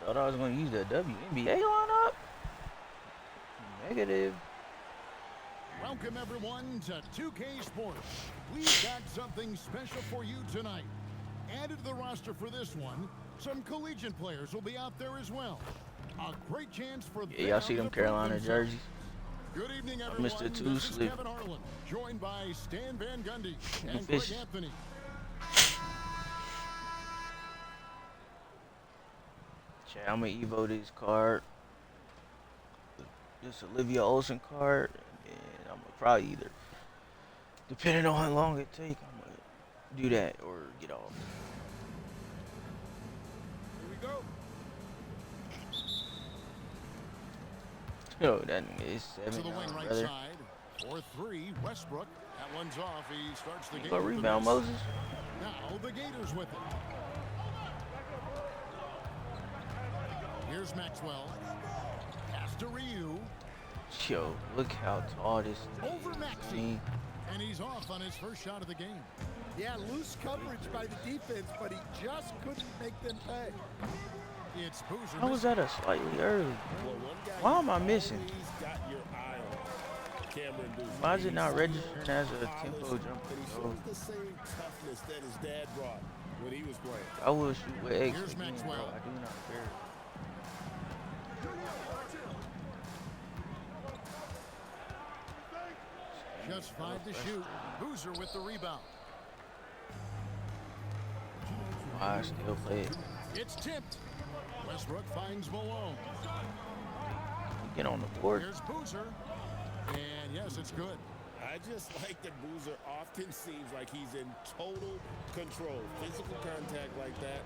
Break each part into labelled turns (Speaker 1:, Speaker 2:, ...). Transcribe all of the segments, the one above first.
Speaker 1: Thought I was gonna use that WNBA lineup. Negative.
Speaker 2: Welcome everyone to 2K Sports. We've got something special for you tonight. Added to the roster for this one, some collegiate players will be out there as well. A great chance for
Speaker 1: y'all see them Carolina jerseys.
Speaker 2: Good evening, everyone.
Speaker 1: Mr. Too
Speaker 2: This is
Speaker 1: Slick.
Speaker 2: Kevin Harlan, joined by Stan Van Gundy and Greg Anthony.
Speaker 1: Chat, I'm gonna Evo this card. This Olivia Olsen card, and I'm gonna probably either, depending on how long it takes, I'm gonna do that or get off.
Speaker 2: Here we go.
Speaker 1: Yo, that is
Speaker 2: To
Speaker 1: 7
Speaker 2: the wing right
Speaker 1: brother.
Speaker 2: side. 4-3, Westbrook. That one's off. He starts the game.
Speaker 1: Go rebound, Moses.
Speaker 2: Now the Gators with it. Here's Maxwell. Pass to Ryu.
Speaker 1: Yo, look how tall this
Speaker 2: Over
Speaker 1: is.
Speaker 2: Maxey. And he's off on his first shot of the game.
Speaker 3: Yeah, loose coverage by the defense, but he just couldn't make them pay.
Speaker 2: It's Boozer.
Speaker 1: How was that a slightly early? Why am I missing? Why is it not registering as a tempo jumper? So
Speaker 4: The same toughness that his dad brought when he was playing.
Speaker 1: I will shoot with X.
Speaker 2: Here's
Speaker 1: Again, bro.
Speaker 2: Maxwell.
Speaker 1: I do not care.
Speaker 2: Just 5 to shoot. Boozer with the rebound.
Speaker 1: Why I still play it?
Speaker 2: It's tipped. Westbrook finds Malone.
Speaker 1: Get on the board.
Speaker 2: Here's Boozer. And yes, it's good.
Speaker 4: I just like that Boozer often seems like he's in total control. Physical contact like that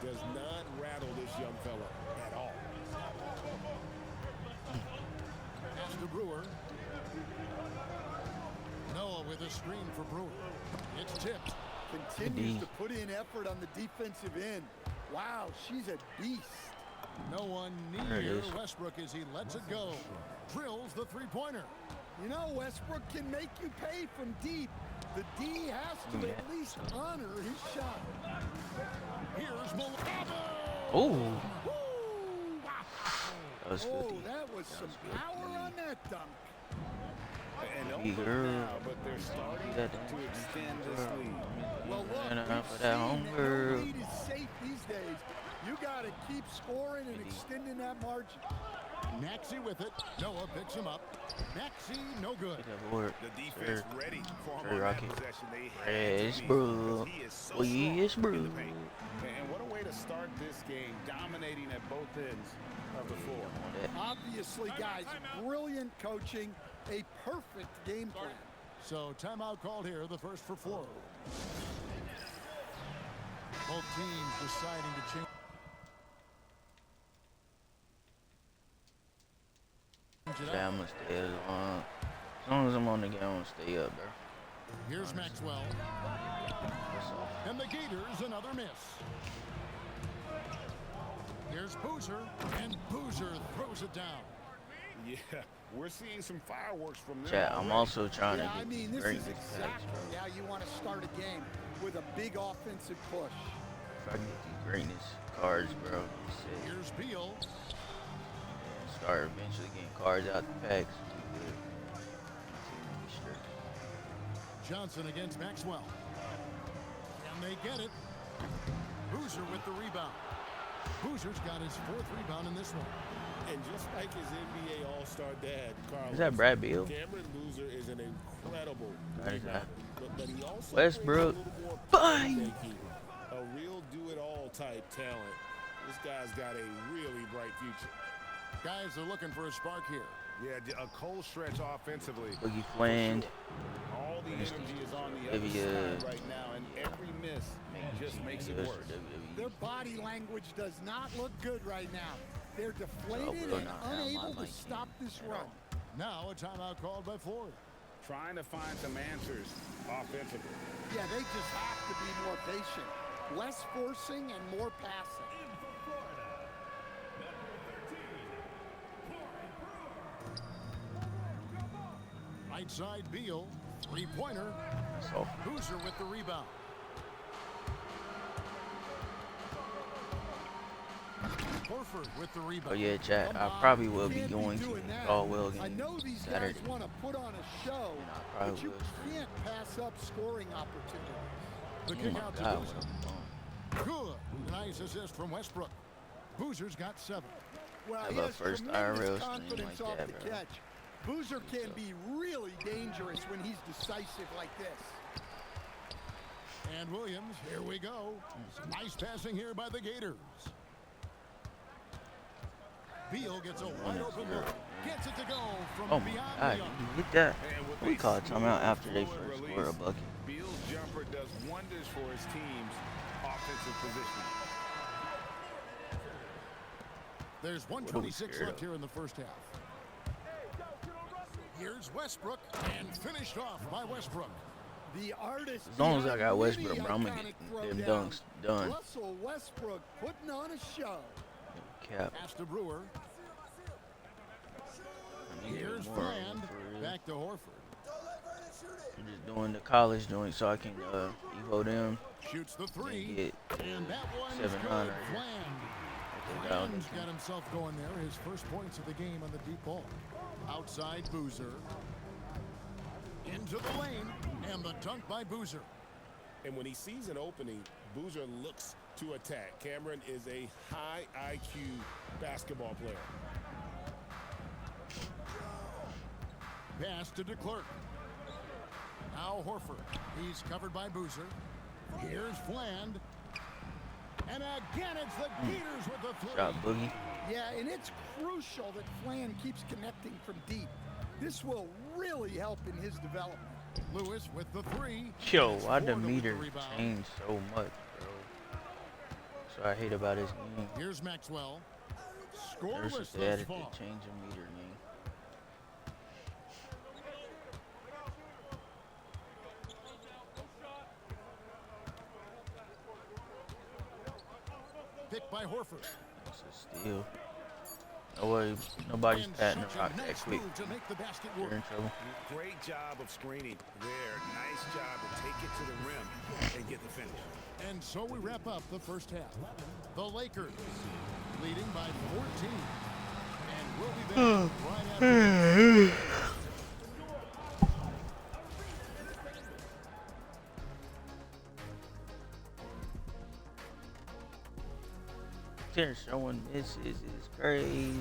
Speaker 4: does not rattle this young fella at all.
Speaker 2: Pass to Brewer. Noah with a screen for Brewer. It's tipped.
Speaker 3: Continues to put in effort on the defensive end. Wow, she's a beast.
Speaker 2: No one
Speaker 1: There it
Speaker 2: near
Speaker 1: is.
Speaker 2: Westbrook as he lets it go. Drills the three-pointer.
Speaker 3: You know, Westbrook can make you pay from deep. The D has to at least honor his shot.
Speaker 2: Here's Malone.
Speaker 1: Oh,
Speaker 3: Woo!
Speaker 1: that was
Speaker 3: Oh,
Speaker 1: 50.
Speaker 3: that was some power on that dunk.
Speaker 4: And don't
Speaker 1: Big
Speaker 4: look
Speaker 1: girl.
Speaker 4: now, but they're starting
Speaker 1: That
Speaker 4: to extend this lead.
Speaker 3: Well, look,
Speaker 1: And
Speaker 3: we've
Speaker 1: for
Speaker 3: seen
Speaker 1: that
Speaker 3: that no
Speaker 1: homegirl.
Speaker 3: lead is safe these days. You got to keep scoring and extending that margin.
Speaker 2: Maxey with it. Noah picks him up. Maxey, no good.
Speaker 1: Get that board.
Speaker 4: The defense
Speaker 1: Sure.
Speaker 4: ready for him
Speaker 1: Very
Speaker 4: on that
Speaker 1: rocky.
Speaker 4: possession. They had
Speaker 1: Yes,
Speaker 4: to be,
Speaker 1: bro.
Speaker 4: because he is so
Speaker 1: Oh, yes,
Speaker 4: strong
Speaker 1: bro.
Speaker 4: in the paint. And what a way to start this game, dominating at both ends of the floor.
Speaker 3: Obviously, guys, brilliant coaching, a perfect game plan.
Speaker 2: So timeout called here, the first for Florida. Both teams deciding to change.
Speaker 1: Yeah, I'm gonna stay as long as I'm on the game, I'm gonna stay up, bro.
Speaker 2: Here's Maxwell.
Speaker 1: That's all.
Speaker 2: And the Gators, another miss. Here's Boozer, and Boozer throws it down.
Speaker 4: Yeah, we're seeing some fireworks from them.
Speaker 1: Chat, I'm
Speaker 4: already.
Speaker 1: also trying
Speaker 3: Yeah,
Speaker 1: to
Speaker 3: I
Speaker 1: get
Speaker 3: mean, this
Speaker 1: great
Speaker 3: is
Speaker 1: attacks,
Speaker 3: exactly
Speaker 1: bro.
Speaker 3: how you want to start a game, with a big offensive push.
Speaker 1: If I can get these greatness cards, bro, it's sick.
Speaker 2: Here's Beal.
Speaker 1: And start eventually getting cards out the packs. We good. Sure.
Speaker 2: Johnson against Maxwell. And they get it. Boozer with the rebound. Boozer's got his 4th rebound in this one.
Speaker 4: And just like his NBA All-Star dad, Carlos,
Speaker 1: Is that Brad Beal?
Speaker 4: Cameron Boozer is an incredible
Speaker 1: That is
Speaker 4: rebounder,
Speaker 1: that.
Speaker 4: but he also
Speaker 1: Westbrook.
Speaker 4: plays a little more
Speaker 1: Bang!
Speaker 4: playmaking. A real do-it-all type talent. This guy's got a really bright future.
Speaker 2: Guys are looking for a spark here.
Speaker 5: Yeah, a cold stretch offensively.
Speaker 1: Boogie Fland.
Speaker 4: All the
Speaker 1: Understand.
Speaker 4: energy is on the other
Speaker 1: Olivia.
Speaker 4: side right now, and every miss just makes it
Speaker 1: Yes,
Speaker 4: worse.
Speaker 1: WWE.
Speaker 3: Their body language does not look good right now. They're deflated
Speaker 1: will
Speaker 3: and
Speaker 1: not have
Speaker 3: unable
Speaker 1: my
Speaker 3: to stop this run.
Speaker 2: Now a timeout called by Florida.
Speaker 4: Trying to find some answers offensively.
Speaker 3: Yeah, they just have to be more patient. Less forcing and more passing.
Speaker 2: Right side Beal. 3-pointer.
Speaker 1: So,
Speaker 2: Boozer with the rebound. Horford with the
Speaker 1: Oh
Speaker 2: rebound.
Speaker 1: yeah, chat.
Speaker 3: Come
Speaker 1: I
Speaker 3: on,
Speaker 1: probably will
Speaker 3: you
Speaker 1: be
Speaker 3: can't
Speaker 1: going
Speaker 3: doing
Speaker 1: to
Speaker 3: that.
Speaker 1: Caldwell
Speaker 3: I
Speaker 1: game
Speaker 3: know these
Speaker 1: Saturday.
Speaker 3: guys want to put on a show,
Speaker 1: And I
Speaker 3: but
Speaker 1: probably
Speaker 3: you
Speaker 1: will stream.
Speaker 3: can't pass up scoring opportunities.
Speaker 2: The
Speaker 1: Oh
Speaker 2: kick
Speaker 1: my
Speaker 2: out to
Speaker 1: God,
Speaker 2: Boozer.
Speaker 1: what
Speaker 2: Good. Nice assist from Westbrook. Boozer's got 7.
Speaker 3: Well,
Speaker 1: How
Speaker 3: he
Speaker 1: about
Speaker 3: has
Speaker 1: first
Speaker 3: tremendous
Speaker 1: IRL stream
Speaker 3: confidence
Speaker 1: like
Speaker 3: off
Speaker 1: that,
Speaker 3: the
Speaker 1: bro?
Speaker 3: catch. Boozer can
Speaker 1: So.
Speaker 3: be really dangerous when he's decisive like this.
Speaker 2: And Williams, here we go. Some nice passing here by the Gators. Beal gets a wide open look. Gets it to go from
Speaker 1: Oh my
Speaker 2: beyond
Speaker 1: God,
Speaker 2: the arc.
Speaker 1: you hit that?
Speaker 5: And with
Speaker 1: We
Speaker 5: a
Speaker 1: call a timeout
Speaker 5: smooth,
Speaker 1: after they
Speaker 5: fluid
Speaker 1: first
Speaker 5: release,
Speaker 1: score a bucket.
Speaker 5: Beal's jumper does wonders for his team's offensive positioning.
Speaker 2: There's 1:26 left here in the first half. Here's Westbrook, and finished off by Westbrook.
Speaker 3: The artist.
Speaker 1: As long as I
Speaker 3: behind
Speaker 1: got
Speaker 3: many
Speaker 1: Westbrook, bro, I'm gonna
Speaker 3: iconic
Speaker 1: get them
Speaker 3: throwdowns.
Speaker 1: dunks done.
Speaker 3: Russell Westbrook putting on a show.
Speaker 1: Cap.
Speaker 2: Pass to Brewer.
Speaker 1: I need to
Speaker 2: Here's
Speaker 1: get more
Speaker 2: Fland.
Speaker 1: for real.
Speaker 2: Back to Horford.
Speaker 1: I'm just doing the college joint so I can evo them
Speaker 2: Shoots the
Speaker 1: and
Speaker 2: three.
Speaker 1: get
Speaker 2: And that one's
Speaker 1: 7-9
Speaker 2: good.
Speaker 1: right here.
Speaker 2: Fland.
Speaker 1: what they got on
Speaker 2: Fland's
Speaker 1: the
Speaker 2: got himself going there. His first points of the game on the deep ball. Outside Boozer. Into the lane. And the dunk by Boozer.
Speaker 4: And when he sees an opening, Boozer looks to attack. Cameron is a high IQ basketball player.
Speaker 2: Pass to DeClerc. Now Horford. He's covered by Boozer. Here's Fland. And again, it's the Gators with the three.
Speaker 1: shot Boogie.
Speaker 3: Yeah, and it's crucial that Fland keeps connecting from deep. This will really help in his development.
Speaker 2: Lewis with the three.
Speaker 1: Yo,
Speaker 2: It's
Speaker 1: why the
Speaker 2: Porter with
Speaker 1: meter
Speaker 2: rebound.
Speaker 1: changed so much, bro? So I hate about this game.
Speaker 2: Here's Maxwell.
Speaker 1: Ever
Speaker 2: Scoreless
Speaker 1: since they
Speaker 2: thus
Speaker 1: added the
Speaker 2: far.
Speaker 1: change of meter game.
Speaker 2: Picked by Horford.
Speaker 1: It's a steal. No way, nobody's
Speaker 2: And
Speaker 1: patting the
Speaker 2: such a
Speaker 1: rock that
Speaker 2: nice
Speaker 1: quick.
Speaker 2: move to make the basket
Speaker 1: You're
Speaker 2: work.
Speaker 1: in trouble.
Speaker 5: Great job of screening there. Nice job to take it to the rim and get the finish.
Speaker 2: And so we wrap up the first half. The Lakers leading by 14. And we'll be back right after this.
Speaker 1: They're showing misses is crazy.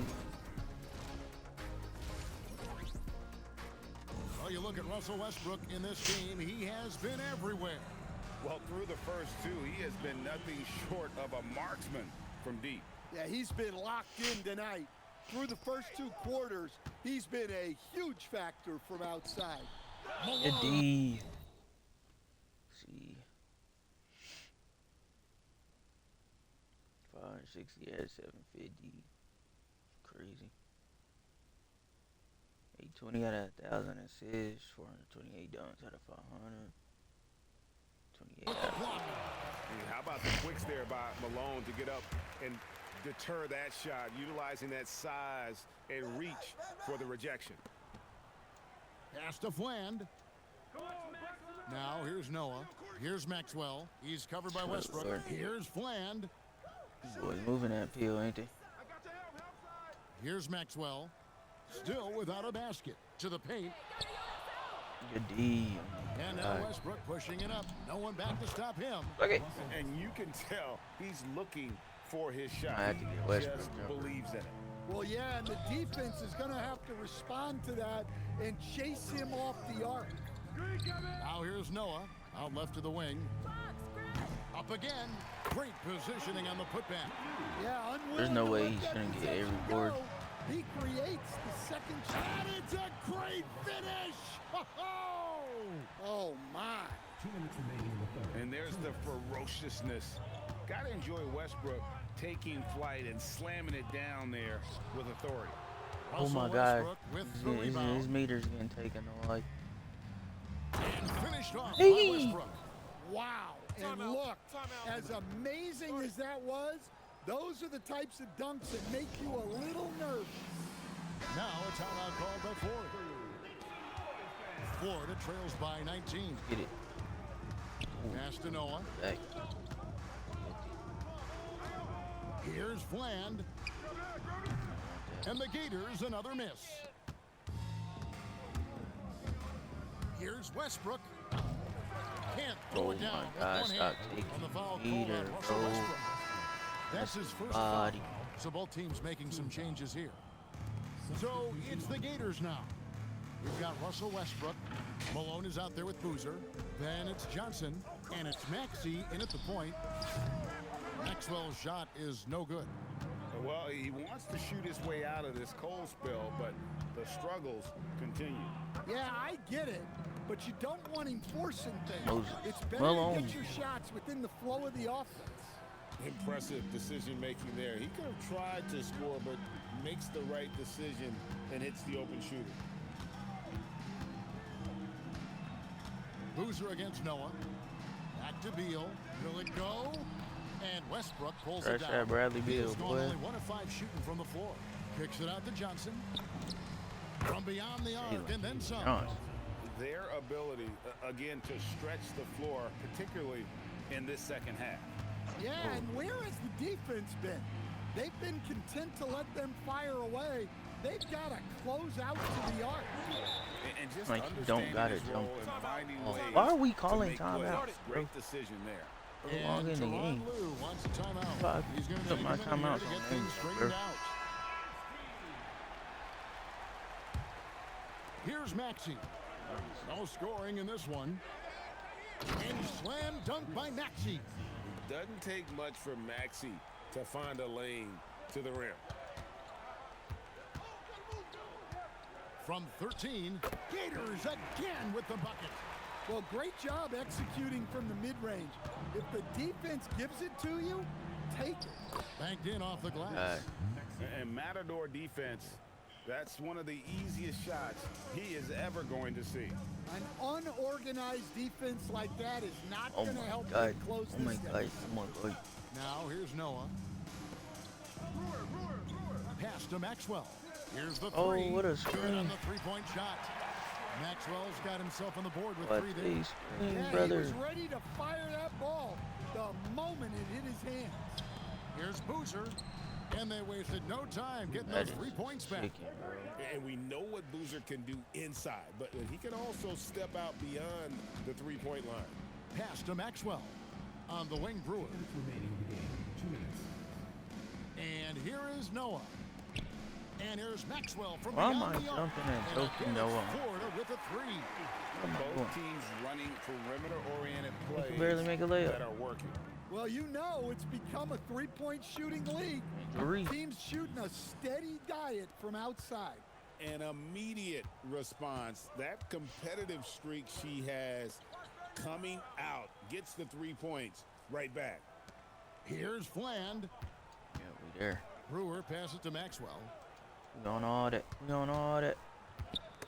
Speaker 2: Well, you look at Russell Westbrook in this game, he has been everywhere.
Speaker 5: Well, through the first two, he has been nothing short of a marksman from deep.
Speaker 3: Yeah, he's been locked in tonight. Through the first 2 quarters, he's been a huge factor from outside.
Speaker 1: Good D. See. 560 at 750. Crazy. 820 out of 1,000 assists. 428 dunks out of 500. 28 out of 50.
Speaker 5: And how about the quicks there by Malone to get up and deter that shot, utilizing that size and reach for the rejection.
Speaker 2: Pass to Fland. Now here's Noah. Here's Maxwell. He's covered by Westbrook.
Speaker 1: Lord.
Speaker 2: Here's Fland.
Speaker 1: Boys moving that pill, ain't they?
Speaker 2: Here's Maxwell. Still without a basket. To the paint.
Speaker 1: Good D.
Speaker 2: And now Westbrook pushing it up. No one back to stop him.
Speaker 1: Okay.
Speaker 5: And you can tell he's looking for his shot.
Speaker 1: I had to
Speaker 5: He
Speaker 1: get Westbrook
Speaker 5: just
Speaker 1: jumper.
Speaker 5: believes in it.
Speaker 3: Well, yeah, and the defense is going to have to respond to that and chase him off the arc.
Speaker 2: Now here's Noah. Out left to the wing. Up again. Great positioning on the putback.
Speaker 3: Yeah, unwilling
Speaker 1: There's no
Speaker 3: to
Speaker 1: way
Speaker 3: let
Speaker 1: he's
Speaker 3: that
Speaker 1: gonna get
Speaker 3: possession
Speaker 1: every board.
Speaker 3: go. He creates the second shot. It's a great finish. Oh, my.
Speaker 5: And there's the ferociousness. Got to enjoy Westbrook taking flight and slamming it down there with authority.
Speaker 1: Oh
Speaker 2: Russell
Speaker 1: my God.
Speaker 2: Westbrook with the
Speaker 1: His
Speaker 2: rebound.
Speaker 1: meter's getting taken on. Like,
Speaker 2: And finished off
Speaker 1: Hey.
Speaker 2: by Westbrook.
Speaker 3: Wow. And look, as amazing as that was, those are the types of dunks that make you a little nervous.
Speaker 2: Now a timeout called by Florida. Florida trails by 19.
Speaker 1: get it.
Speaker 2: Pass to Noah.
Speaker 1: Back.
Speaker 2: Here's Fland. And the Gators another miss. Here's Westbrook. Can't throw it down with
Speaker 1: gosh,
Speaker 2: one
Speaker 1: stop
Speaker 2: hand.
Speaker 1: taking
Speaker 2: On the foul
Speaker 1: Peter,
Speaker 2: call on Russell
Speaker 1: bro.
Speaker 2: Westbrook. That's his first
Speaker 1: Body.
Speaker 2: foul. So both teams making some changes here. So it's the Gators now. We've got Russell Westbrook. Malone is out there with Boozer. Then it's Johnson. And it's Maxey in at the point. Maxwell's shot is no good.
Speaker 5: Well, he wants to shoot his way out of this cold spell, but the struggles continue.
Speaker 3: Yeah, I get it, but you don't want him forcing things.
Speaker 1: Moses.
Speaker 3: It's better
Speaker 1: Malone.
Speaker 3: to get your shots within the flow of the offense.
Speaker 4: Impressive decision making there. He could have tried to score, but makes the right decision and hits the open shooter.
Speaker 2: Boozer against Noah. Back to Beal. Will it go? And Westbrook pulls
Speaker 1: Fresh
Speaker 2: it down.
Speaker 1: out Bradley Beal,
Speaker 2: He's gone
Speaker 1: boy.
Speaker 2: only 1 of 5 shooting from the floor. Kicks it out to Johnson. From beyond the arc and then some.
Speaker 1: Johnson.
Speaker 5: Their ability, again, to stretch the floor, particularly in this second half.
Speaker 3: Yeah, and where has the defense been? They've been content to let them fire away. They've got to close out to the arc.
Speaker 5: And just
Speaker 1: Like, you don't gotta
Speaker 5: understanding his
Speaker 1: jump.
Speaker 5: role and finding
Speaker 1: Oh,
Speaker 5: ways
Speaker 1: why are we
Speaker 5: to
Speaker 1: calling
Speaker 5: make
Speaker 1: timeout,
Speaker 5: plays.
Speaker 1: bro?
Speaker 5: Great decision there.
Speaker 1: Long
Speaker 2: And
Speaker 1: in the game.
Speaker 2: Teron Lue wants a timeout.
Speaker 1: Fuck.
Speaker 2: He's going to
Speaker 1: Put
Speaker 2: take
Speaker 1: my
Speaker 2: a minute here
Speaker 1: timeouts
Speaker 2: to
Speaker 1: on
Speaker 2: get
Speaker 1: him,
Speaker 2: things straightened
Speaker 1: bro.
Speaker 2: out. Here's Maxey. No scoring in this one. And slam dunk by Maxey.
Speaker 4: Doesn't take much for Maxey to find a lane to the rim.
Speaker 2: From 13, Gators again with the bucket.
Speaker 3: Well, great job executing from the mid-range. If the defense gives it to you, take it.
Speaker 2: Banked in off the glass.
Speaker 5: And Matador defense, that's one of the easiest shots he is ever going to see.
Speaker 3: An unorganized defense like that is not
Speaker 1: Oh
Speaker 3: going to
Speaker 1: my
Speaker 3: help
Speaker 1: God.
Speaker 3: them close
Speaker 1: Oh my
Speaker 3: this
Speaker 1: God.
Speaker 3: down.
Speaker 1: Oh my God.
Speaker 2: Now here's Noah. Pass to Maxwell. Here's the
Speaker 1: Oh,
Speaker 2: three.
Speaker 1: what a
Speaker 2: Good
Speaker 1: screen.
Speaker 2: on the three-point shot. Maxwell's got himself on the board with
Speaker 1: What
Speaker 2: 3
Speaker 1: a
Speaker 2: there.
Speaker 1: screen,
Speaker 3: Yeah,
Speaker 1: brother.
Speaker 3: he was ready to fire that ball the moment it hit his hands.
Speaker 2: Here's Boozer. And they wasted no time getting
Speaker 1: That
Speaker 2: those
Speaker 1: is
Speaker 2: 3 points back.
Speaker 1: chicken, bro.
Speaker 4: And we know what Boozer can do inside, but he can also step out beyond the three-point line.
Speaker 2: Pass to Maxwell on the wing. Brewer. And here is Noah. And here's Maxwell from
Speaker 1: Why am
Speaker 2: beyond
Speaker 1: I
Speaker 2: the arc.
Speaker 1: jumping and
Speaker 2: And
Speaker 1: joking
Speaker 2: again,
Speaker 1: Noah?
Speaker 2: it's Florida with a 3.
Speaker 1: What am I doing?
Speaker 5: Both teams running perimeter-oriented
Speaker 1: He
Speaker 5: plays
Speaker 1: can barely make a layup.
Speaker 5: that are working.
Speaker 3: Well, you know it's become a three-point shooting league.
Speaker 1: Three.
Speaker 3: Teams shooting a steady diet from outside.
Speaker 4: An immediate response. That competitive streak she has coming out gets the 3 points right back.
Speaker 2: Here's Fland.
Speaker 1: Yeah, we there.
Speaker 2: Brewer passes to Maxwell.
Speaker 1: We on all that. We on all that.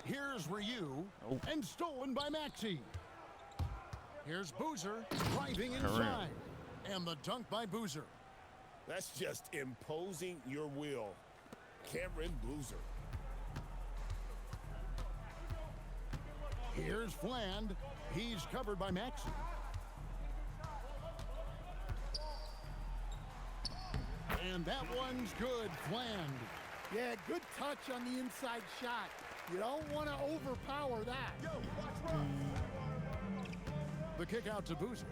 Speaker 2: Here's Ryu.
Speaker 1: Nope.
Speaker 2: And stolen by Maxey. Here's Boozer driving
Speaker 1: Career.
Speaker 2: inside. And the dunk by Boozer.
Speaker 4: That's just imposing your will. Cameron Boozer.
Speaker 2: Here's Fland. He's covered by Maxey. And that one's good. Fland.
Speaker 3: Yeah, good touch on the inside shot. You don't want to overpower that.
Speaker 2: The kick out to Boozer.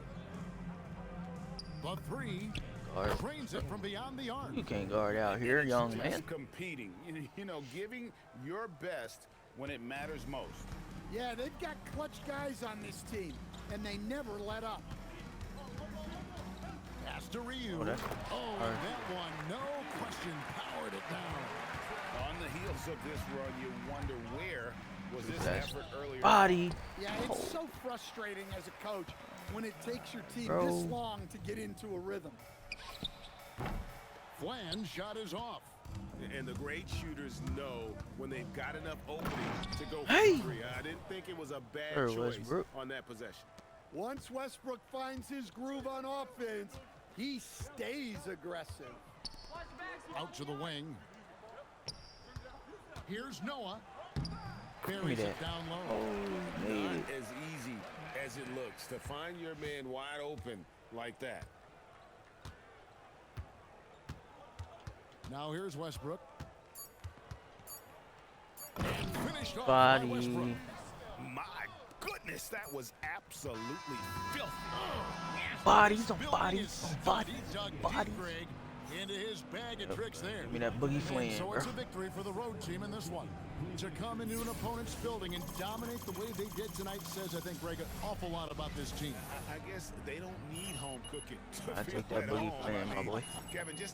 Speaker 2: The 3.
Speaker 1: Guard.
Speaker 2: Drains it from beyond the arc.
Speaker 1: You can't guard out here, young
Speaker 5: Just
Speaker 1: man.
Speaker 5: competing, you know, giving your best when it matters most.
Speaker 3: Yeah, they've got clutch guys on this team, and they never let up.
Speaker 2: Pass to Ryu.
Speaker 1: Oh, that's
Speaker 2: Oh,
Speaker 1: hard.
Speaker 2: and that one, no question, powered it down.
Speaker 5: On the heels of this run, you wonder where was this
Speaker 1: That's
Speaker 5: effort earlier.
Speaker 1: Body.
Speaker 3: Yeah, it's so frustrating as a coach when it takes your team
Speaker 1: Bro.
Speaker 3: this long to get into a rhythm.
Speaker 2: Fland's shot is off.
Speaker 4: And the great shooters know when they've got enough opening to go for
Speaker 1: Hey!
Speaker 4: 3. I didn't think it was a bad
Speaker 1: Sure,
Speaker 4: choice
Speaker 1: Westbrook.
Speaker 4: on that possession.
Speaker 3: Once Westbrook finds his groove on offense, he stays aggressive.
Speaker 2: Out to the wing. Here's Noah.
Speaker 1: Give me
Speaker 2: Buries
Speaker 1: that.
Speaker 2: it down low.
Speaker 1: Oh, made
Speaker 4: Not
Speaker 1: it.
Speaker 4: as easy as it looks to find your man wide open like that.
Speaker 2: Now here's Westbrook. And finished off by
Speaker 1: Body.
Speaker 2: Westbrook.
Speaker 5: My goodness, that was absolutely filthy.
Speaker 1: Bodies on
Speaker 2: Building
Speaker 1: bodies
Speaker 2: his
Speaker 1: on
Speaker 2: stuff.
Speaker 1: bodies
Speaker 2: He dug
Speaker 1: on
Speaker 2: deep,
Speaker 1: bodies.
Speaker 2: Greg, into his bag of tricks there.
Speaker 1: Give me that Boogie
Speaker 2: And
Speaker 1: Fland,
Speaker 2: so
Speaker 1: bro.
Speaker 2: it's a victory for the road team in this one. To come into an opponent's building and dominate the way they did tonight says, I think, Greg, an awful lot about this team.
Speaker 5: I guess they don't need home cooking.
Speaker 1: I take that Boogie Fland, my boy.
Speaker 5: Kevin, just